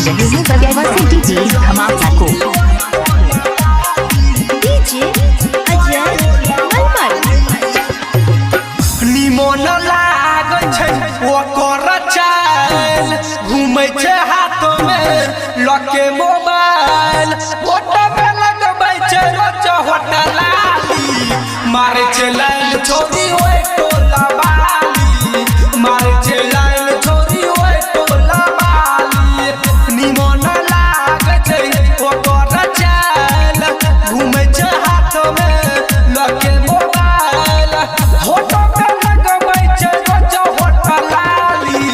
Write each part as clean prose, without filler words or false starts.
सुन रहे हैं बगैवा से डीजे धमाका को। डीजे अजय मलमल निमन लागै छै ओकर चाल, घूमै छै हाथ में लके मोबाइल, फोटो में लगबै छै रोज होटलाली, मारे छै लाइन छोरी ओए टोला बाली, मारे छै लाइन छोरी ओए टोला बाली। निमन लागै छै ओकर चाल, घूमै छै हाथ में लके मोबाइल, फोटो में लगबै छै रोज होटलाली,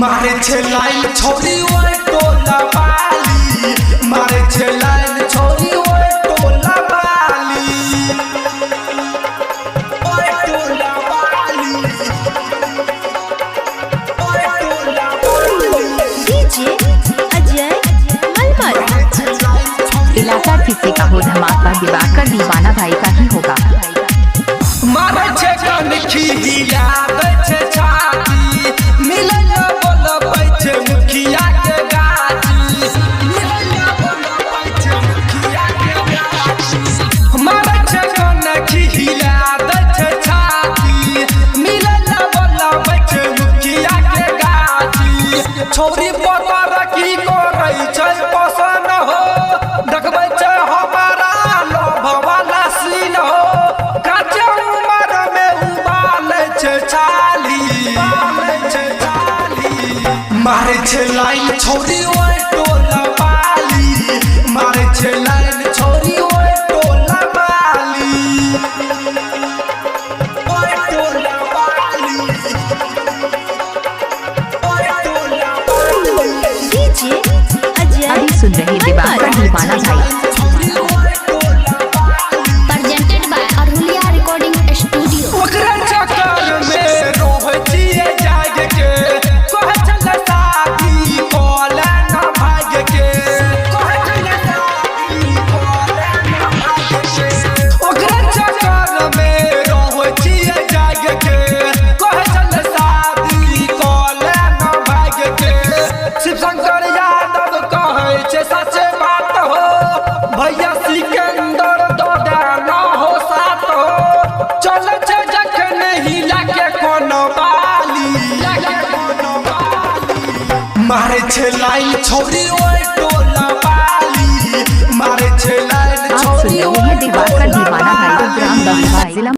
मारे छै लाइन छोरी ओए टोला बाली, मारे छै लाइन छोरी ओए टोला बाली, ओए टोला बाली, ओए टोला बाली। डीजे अजय मलमल इलाका किसी का हो धमाका दिवाकर दीवाना भाई का ही होगा। मारे छै कनखी हिलाबै छै छाती, मिलै न बोलबै छै मुखिया के गाची, मिलै न बोलबै छै मुखिया के गाची। मारे छै कनखी हिलाबै छै छाती, मिलै न बोलबै छै मुखिया के गाची। छोरी पतर की करै छै पसंद हो, देखबै छै हमारा लोभ वाला सीन हो, काचे उमर में उबालै छै छाली, उबालै छै छाली, मारे छै लाइन छोरी ओए टोला बाली, मारे छै लाइन छोरी ओए टोला बाली, ओए टोला बाली, ओए टोला बाली। डीजे अजय अभी सुन रहे दिवाकर दीवाना भाई। प्रेजेंटेड बाय अरुलिया रिकॉर्डिंग स्टूडियो। ओकरा चक्कर में रहै छियै जाग के, कहै छलै शादी कऽले न भाग के, कहै छलै शादी कऽले न भाग के। ओकरा चक्कर में रहै छियै जाग के, कहै छलै शादी कऽले न भाग के। शिव शंकर यादव कहै छै सच बात हो, भैया सिकंदर दादा न हो साथ हो, चलै छै जखन हिला के कोनो बाली, मारे छै लाइन छोरी ओए टोला बाली, मारे छै लाइन आप सुन छोरी रहे ओए हैं दिवाकर टोला दीवाना भाई को ग्राम बाली। बगैवा जिला